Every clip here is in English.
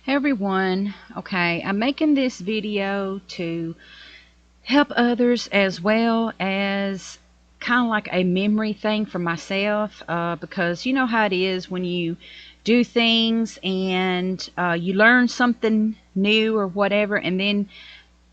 Hey everyone, okay, I'm making this video to help others as well as kind of like a memory thing for myself because you know how it is when you do things and you learn something new or whatever, and then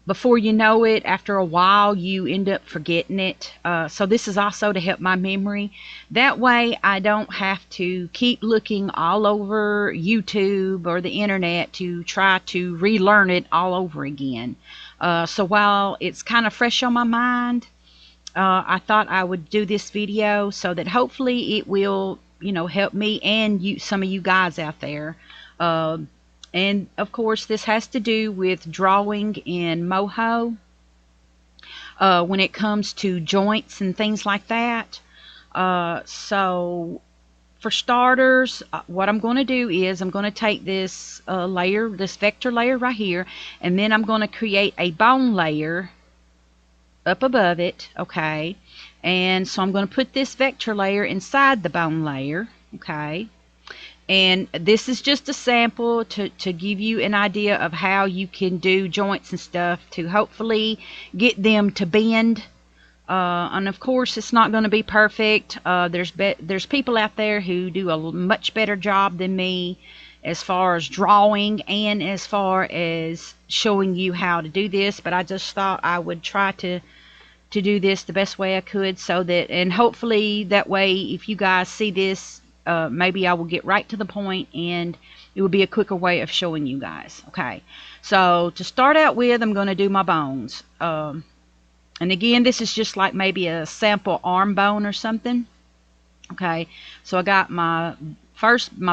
before you know it, after a while, you end up forgetting it. So this is also to help my memory. That way, I don't have to keep looking all over YouTube or the internet to try to relearn it all over again. So while it's kind of fresh on my mind, I thought I would do this video so that hopefully it will, help me and you, some of you guys out there. Uh, and of course, this has to do with drawing in Moho when it comes to joints and things like that. So for starters, what I'm going to do is I'm going to take this layer, this vector layer right here, and then I'm going to create a bone layer up above it, okay? And so I'm going to put this vector layer inside the bone layer, okay? And this is just a sample to give you an idea of how you can do joints and stuff to hopefully get them to bend. And of course, it's not going to be perfect. There's people out there who do a much better job than me as far as drawing and as far as showing you how to do this. But I just thought I would try to do this the best way I could, so that, and hopefully that way, if you guys see this, maybe I will get right to the point and it will be a quicker way of showing you guys. Okay, so to start out with, I'm going to do my bones. And again, this is just like maybe a sample arm bone or something. Okay, so I got my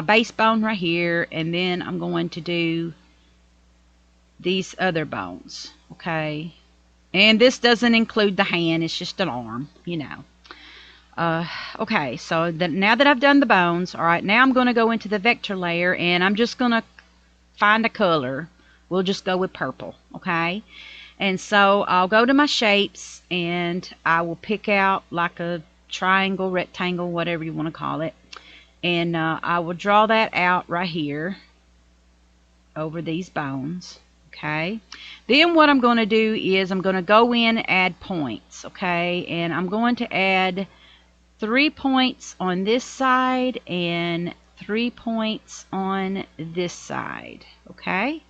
base bone right here, and then I'm going to do these other bones. Okay, and this doesn't include the hand, it's just an arm, Okay, so now that I've done the bones, all right, now I'm going to go into the vector layer, and I'm just going to find a color. We'll just go with purple, okay? And so I'll go to my shapes, and I will pick out like a triangle, rectangle, whatever you want to call it. And I will draw that out right here over these bones. Okay, then what I'm going to do is I'm going to go in and add points. Okay, and I'm going to add 3 points on this side and 3 points on this side. Okay,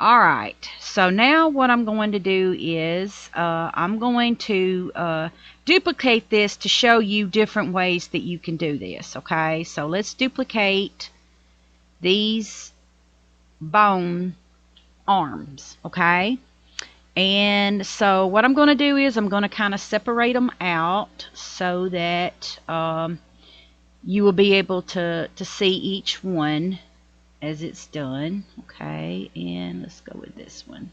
alright, so now what I'm going to do is I'm going to duplicate this to show you different ways that you can do this. Okay, so let's duplicate these bone arms, okay? And so what I'm going to do is I'm going to kind of separate them out so that you will be able to see each one as it's done. Okay, and let's go with this one.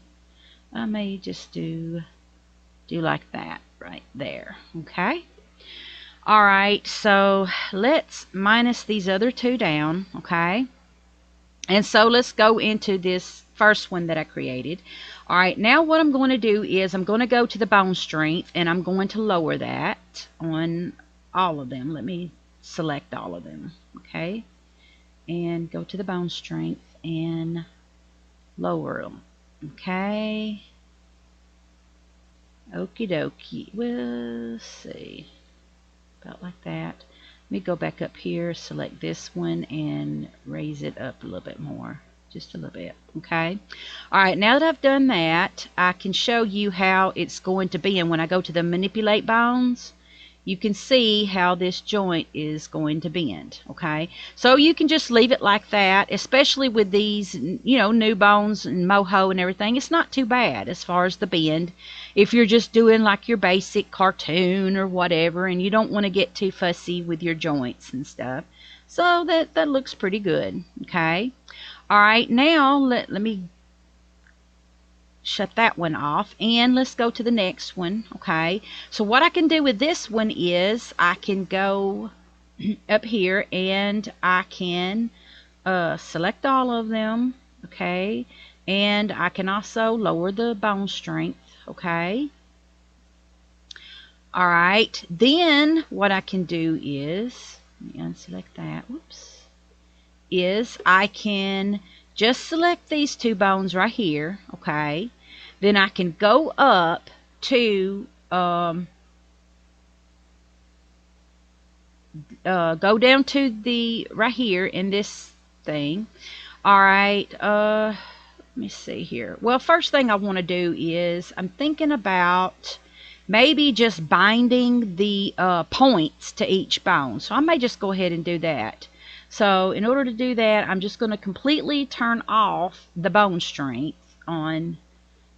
I may just do like that right there. Okay, all right, so let's minus these other two down. Okay, and so let's go into this first one that I created. All right, now what I'm going to do is I'm going to go to the bone strength, and I'm going to lower that on all of them. Let me select all of them, okay? And go to the bone strength and lower them, okay? Okie dokie. We'll see. About like that. Let me go back up here, select this one, and raise it up a little bit more. Just a little bit, okay? All right, now that I've done that, I can show you how it's going to be. And when I go to the manipulate bones, you can see how this joint is going to bend, okay? So you can just leave it like that, especially with these, new bones and Moho and everything. It's not too bad as far as the bend. If you're just doing like your basic cartoon or whatever, and you don't want to get too fussy with your joints and stuff. So that looks pretty good, okay? All right, now let me shut that one off, and let's go to the next one. Okay, so what I can do with this one is I can go up here and I can select all of them. Okay, and I can also lower the bone strength. Okay, all right, then what I can do is, let me unselect that. Whoops. Is I can just select these two bones right here, okay? Then I can go up to go down to the right here in this thing. All right, let me see here. Well, first thing I want to do is I'm thinking about maybe just binding the points to each bone. So I may just go ahead and do that. So in order to do that, I'm just going to completely turn off the bone strength on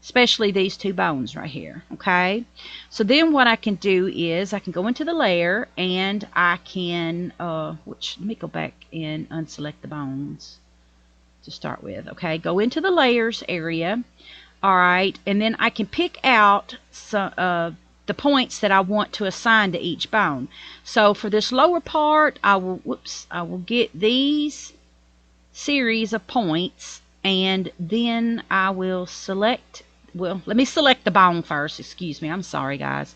especially these two bones right here, okay? So then what I can do is I can go into the layer and I can, let me go back and unselect the bones to start with, okay? Go into the layers area, all right, and then I can pick out some, the points that I want to assign to each bone. So for this lower part, I will get these series of points, and then I will select, well, let me select the bone first. Excuse me. I'm sorry, guys.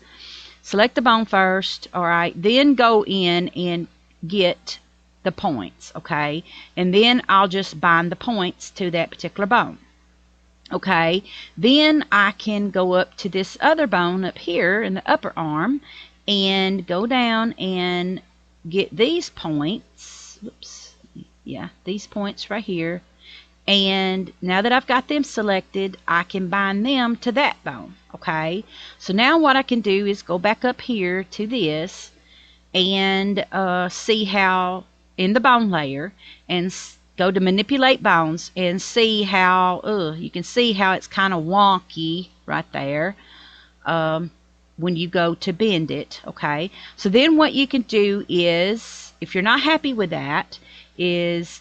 Select the bone first. All right. Then go in and get the points. Okay. And then I'll just bind the points to that particular bone. Okay. Then I can go up to this other bone up here in the upper arm and go down and get these points. Oops. Yeah. These points right here. And now that I've got them selected, I can bind them to that bone, okay? So now what I can do is go back up here to this and see how, in the bone layer, and go to manipulate bones and see how, you can see how it's kind of wonky right there when you go to bend it, okay? So then what you can do is, if you're not happy with that, is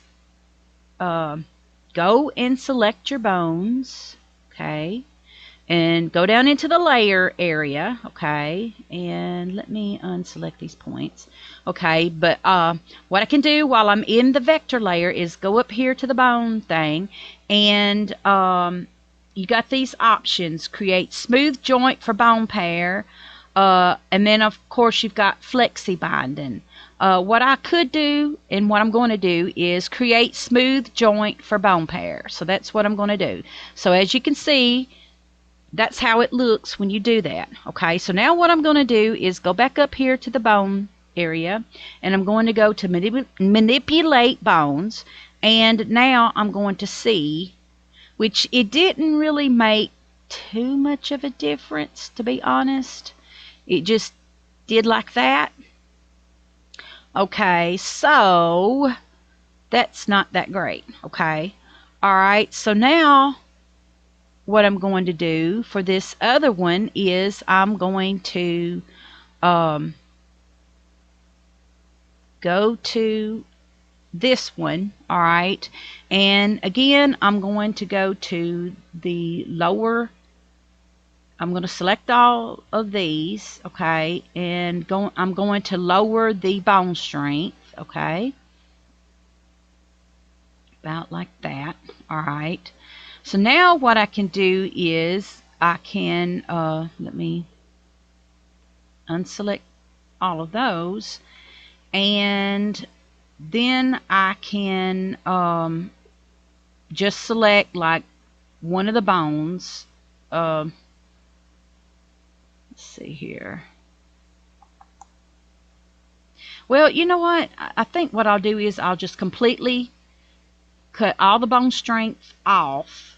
go and select your bones, okay, and go down into the layer area, okay, and let me unselect these points, okay, but what I can do while I'm in the vector layer is go up here to the bone thing, and you got these options: create smooth joint for bone pair, and then of course you've got flexi binding. What I could do and what I'm going to do is create smooth joint for bone pair. So that's what I'm going to do. So as you can see, that's how it looks when you do that. Okay, so now what I'm going to do is go back up here to the bone area, and I'm going to go to manipulate bones, and now I'm going to see, which it didn't really make too much of a difference, to be honest. It just did like that. Okay, so that's not that great, okay? All right, so now what I'm going to do for this other one is I'm going to go to this one, all right? And again, I'm going to go to the lower, I'm going to select all of these, okay, and I'm going to lower the bone strength, okay, about like that, all right. So now what I can do is I can, let me unselect all of those, and then I can just select like one of the bones. Let's see here. Well, you know what? I think what I'll do is I'll just completely cut all the bone strength off,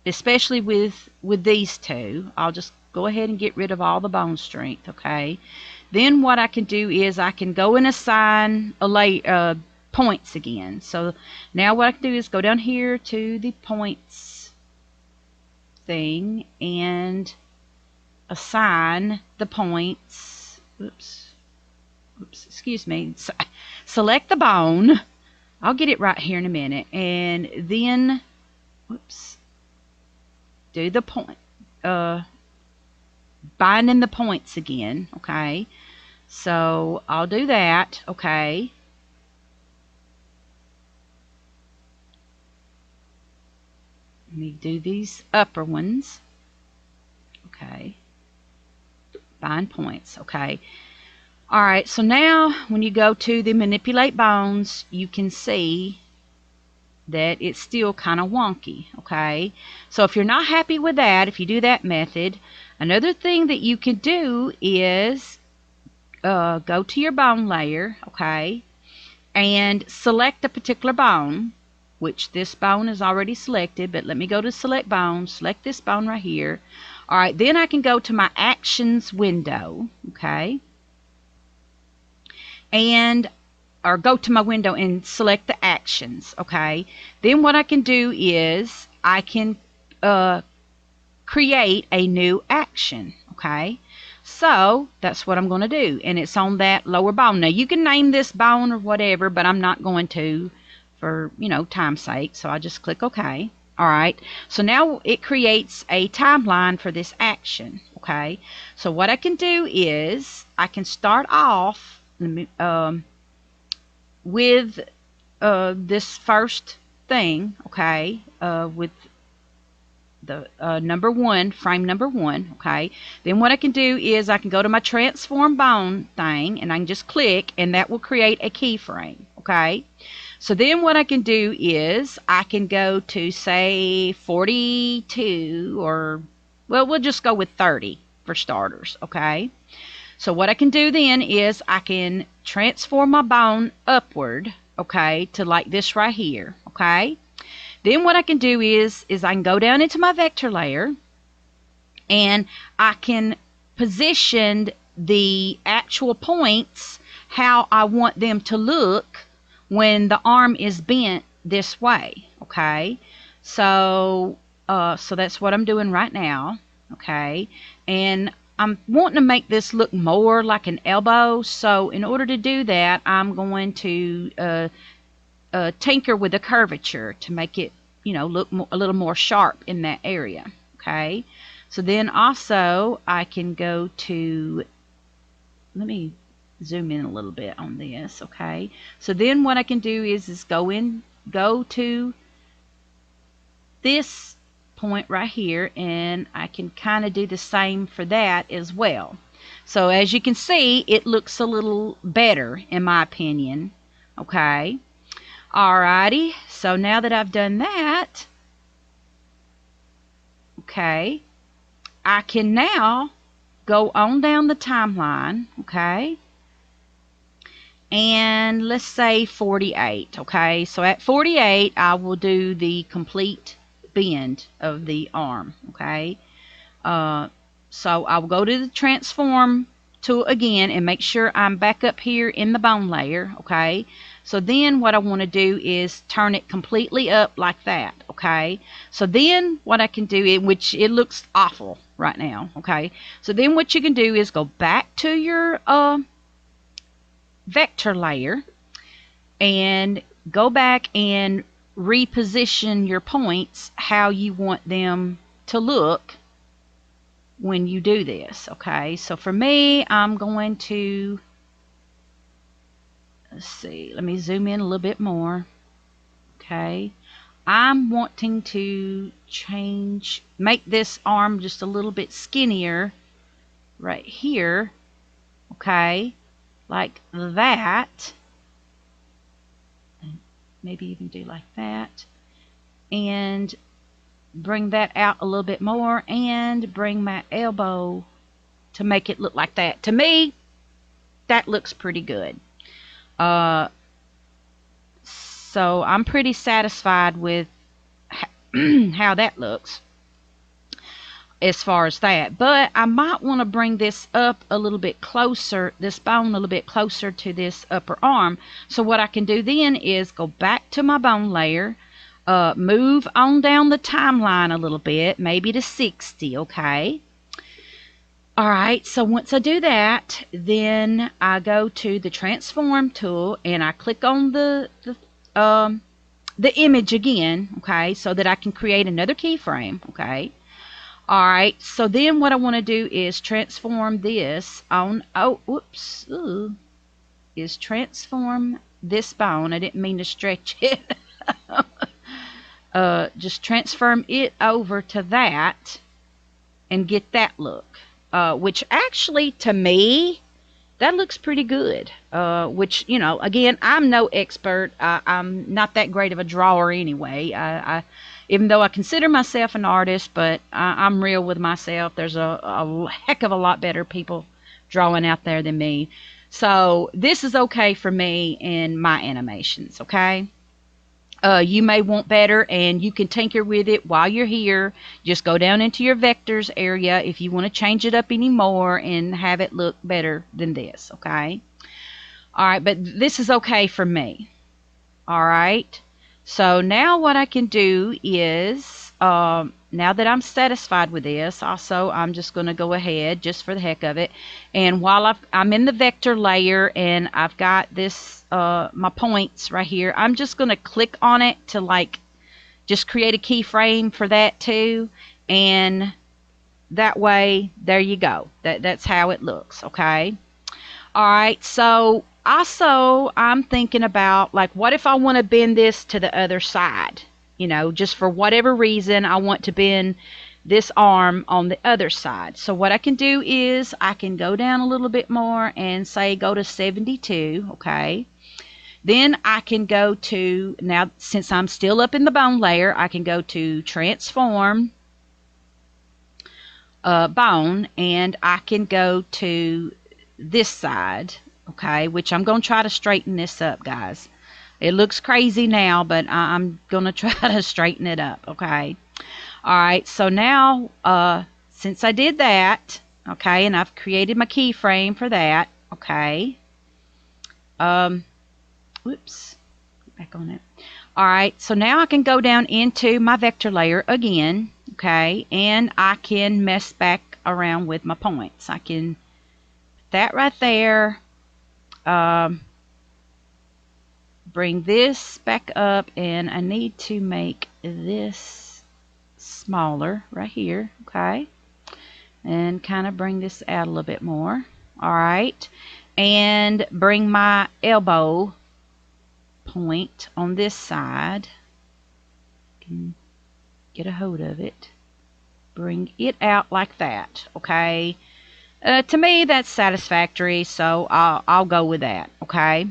especially with these two. I'll just go ahead and get rid of all the bone strength, okay? Then what I can do is I can go and assign points again. So now what I can do is go down here to the points thing and assign the points. Oops, excuse me. Select the bone. I'll get it right here in a minute. And then, do the point, binding the points again, okay? So I'll do that, okay? Let me do these upper ones, okay? Bind points, okay? All right, so now when you go to the manipulate bones, you can see that it's still kind of wonky, okay? So if you're not happy with that, if you do that method, another thing that you can do is go to your bone layer, okay, and select a particular bone, which this bone is already selected, but let me go to select bone, select this bone right here. All right, then I can go to my actions window, okay, and or go to my window and select the actions, okay. Then what I can do is I can create a new action, okay. So that's what I'm going to do, and it's on that lower bone. Now you can name this bone or whatever, but I'm not going to for, time's sake, so I just click OK. All right, so now it creates a timeline for this action, okay. So what I can do is I can start off with this first thing, okay, with the number one, frame number one, okay. Then what I can do is I can go to my transform bone thing and I can just click and that will create a keyframe, okay. So then what I can do is I can go to, say, 42, or, well, we'll just go with 30 for starters, okay. So what I can do then is I can transform my bone upward, okay, to like this right here, okay. Then what I can do is I can go down into my vector layer and I can position the actual points how I want them to look when the arm is bent this way, okay. So so that's what I'm doing right now, okay. And I'm wanting to make this look more like an elbow, so in order to do that I'm going to tinker with the curvature to make it, look a little more sharp in that area, okay. So then also I can go to, let me zoom in a little bit on this, okay. So then what I can do is go to this point right here, and I can kind of do the same for that as well. So as you can see, it looks a little better in my opinion, okay. Alrighty, so now that I've done that, okay, I can now go on down the timeline, okay, and let's say 48, okay. So at 48 I will do the complete bend of the arm, okay. So I'll go to the transform tool again and make sure I'm back up here in the bone layer, okay. So then what I want to do is turn it completely up like that, okay. So then what I can do, which it looks awful right now, okay. So then what you can do is go back to your vector layer and go back and reposition your points how you want them to look when you do this, okay. So for me, I'm going to, let's see, let me zoom in a little bit more, okay. I'm wanting to make this arm just a little bit skinnier right here, okay, like that, and maybe even do like that, and bring that out a little bit more and bring my elbow to make it look like that. To me, that looks pretty good. So I'm pretty satisfied with how that looks as far as that. But I might want to bring this up a little bit closer, this bone a little bit closer to this upper arm. So what I can do then is go back to my bone layer, move on down the timeline a little bit, maybe to 60, okay. Alright, so once I do that, then I go to the transform tool and I click on the image again, okay, so that I can create another keyframe, okay. Alright, so then what I want to do is transform this on, is transform this bone. I didn't mean to stretch it. Just transform it over to that and get that look, which actually to me that looks pretty good. Which, you know, again, I'm no expert. I'm not that great of a drawer anyway. Even though I consider myself an artist, but I'm real with myself. There's a heck of a lot better people drawing out there than me. So this is okay for me in my animations, okay? You may want better, and you can tinker with it while you're here. Just go down into your vectors area if you want to change it up anymore and have it look better than this, okay? All right, but this is okay for me. All right. So now what I can do is, now that I'm satisfied with this, also I'm just going to go ahead just for the heck of it. And while I'm in the vector layer and I've got this, my points right here, I'm just going to click on it to like just create a keyframe for that too. And that way, there you go. That's how it looks, okay? All right, so also I'm thinking about, like, what if I want to bend this to the other side? You know, just for whatever reason, I want to bend this arm on the other side. So what I can do is I can go down a little bit more and say go to 72, okay? Then I can go to, now since I'm still up in the bone layer, I can go to transform bone, and I can go to this side, okay, which I'm going to try to straighten this up, guys. It looks crazy now, but I'm going to try to straighten it up, okay? All right, so now, since I did that, okay, and I've created my keyframe for that, okay, whoops, back on it. All right, so now I can go down into my vector layer again, okay, and I can mess back around with my points. I can, that right there, bring this back up, and I need to make this smaller right here, okay, and kind of bring this out a little bit more. All right, and bring my elbow point on this side, can get a hold of it, bring it out like that, okay. To me that's satisfactory, so I'll go with that, okay.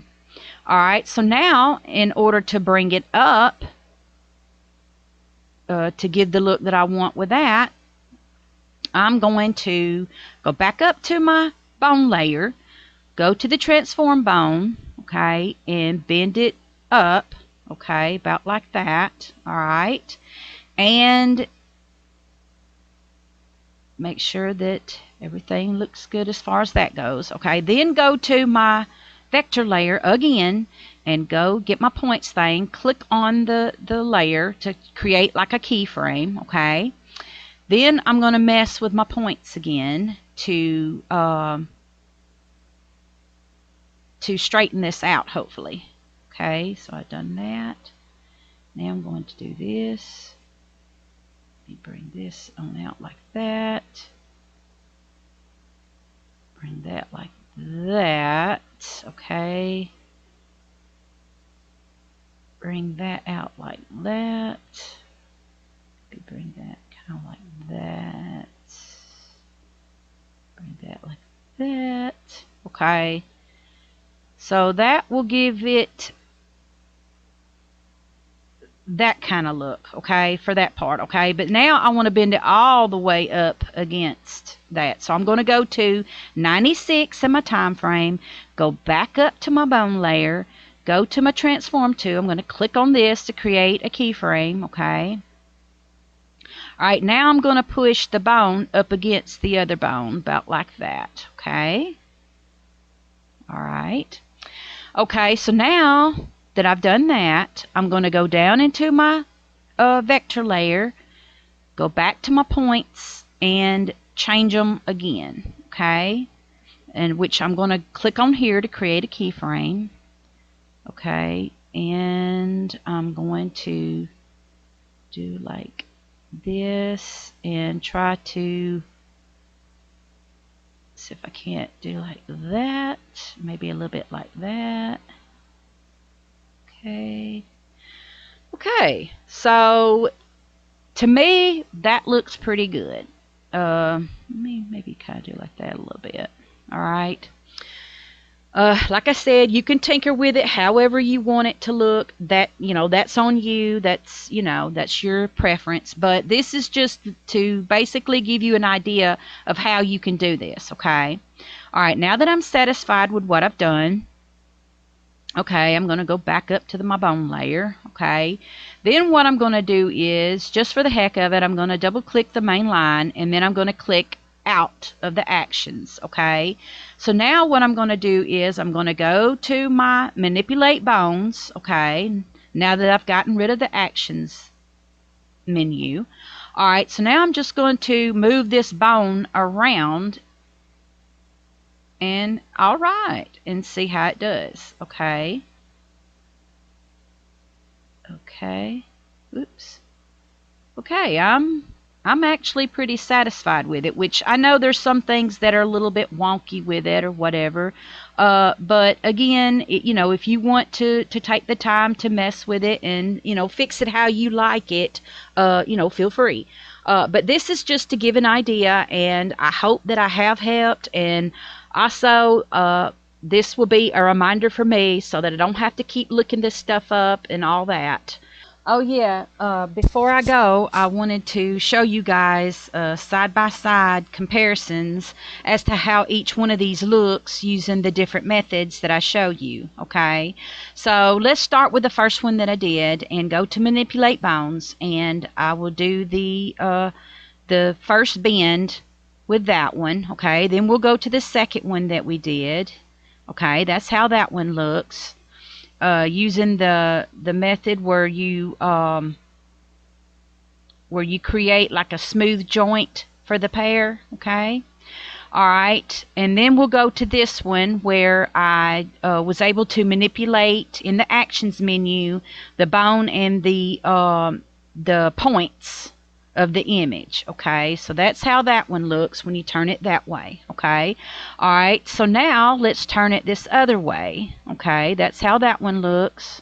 All right, so now in order to bring it up, to give the look that I want with that, I'm going to go back up to my bone layer, go to the transform bone, okay, and bend it up, okay, about like that. All right, and make sure that everything looks good as far as that goes, okay. Then go to my vector layer again and go get my points thing, click on the layer to create like a keyframe, okay. Then I'm going to mess with my points again to straighten this out, hopefully. Okay, so I've done that. Now I'm going to do this. Let me bring this on out like that. Bring that like that. Okay. Bring that out like that. Bring that kind of like that. Bring that like that. Okay. So that will give it that kind of look, okay, for that part, okay. But now I want to bend it all the way up against that. So I'm going to go to 96 in my time frame, go back up to my bone layer, go to my transform tool. I'm going to click on this to create a keyframe, okay. All right, now I'm going to push the bone up against the other bone, about like that, okay. All right. Okay, so now that I've done that, I'm going to go down into my vector layer, go back to my points, and change them again, okay? And which I'm going to click on here to create a keyframe, okay? And I'm going to do like this and try to see if I can't do like that, maybe a little bit like that. Okay. Okay, so to me that looks pretty good. Let me maybe kind of do like that a little bit. All right. Like I said, you can tinker with it however you want it to look. That, that's on you. That's your preference. But this is just to basically give you an idea of how you can do this, okay? All right, now that I'm satisfied with what I've done, okay, I'm going to go back up to my bone layer, okay? Then what I'm going to do is, just for the heck of it, I'm going to double click the main line, and then I'm going to click out of the actions, okay? So now what I'm going to do is I'm going to go to my manipulate bones, okay? Now that I've gotten rid of the actions menu. All right, so now I'm just going to move this bone around, and all right, and see how it does, okay? Okay. Oops. Okay, I'm actually pretty satisfied with it, which I know there's some things that are a little bit wonky with it or whatever. But again, if you want to take the time to mess with it and, fix it how you like it, feel free. But this is just to give an idea, and I hope that I have helped. And also, this will be a reminder for me so that I don't have to keep looking this stuff up and all that. Oh yeah, before I go, I wanted to show you guys side-by-side comparisons as to how each one of these looks using the different methods that I show you, okay? So let's start with the first one that I did and go to manipulate bones, and I will do the first bend with that one, okay? Then we'll go to the second one that we did, okay? That's how that one looks. Using the method where you create like a smooth joint for the pear, okay? All right, and then we'll go to this one where I was able to manipulate in the actions menu the bone and the points of the image, okay? So that's how that one looks when you turn it that way, okay? All right, so now let's turn it this other way, okay? That's how that one looks.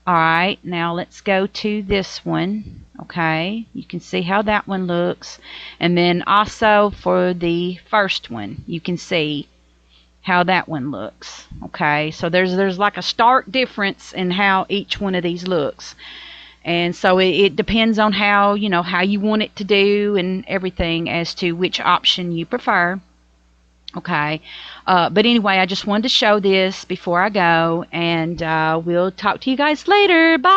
All right, now let's go to this one, okay? You can see how that one looks. And then also for the first one, you can see how that one looks, okay? So there's like a stark difference in how each one of these looks. And so it depends on how you want it to do and everything as to which option you prefer. Okay. But anyway, I just wanted to show this before I go, and we'll talk to you guys later. Bye.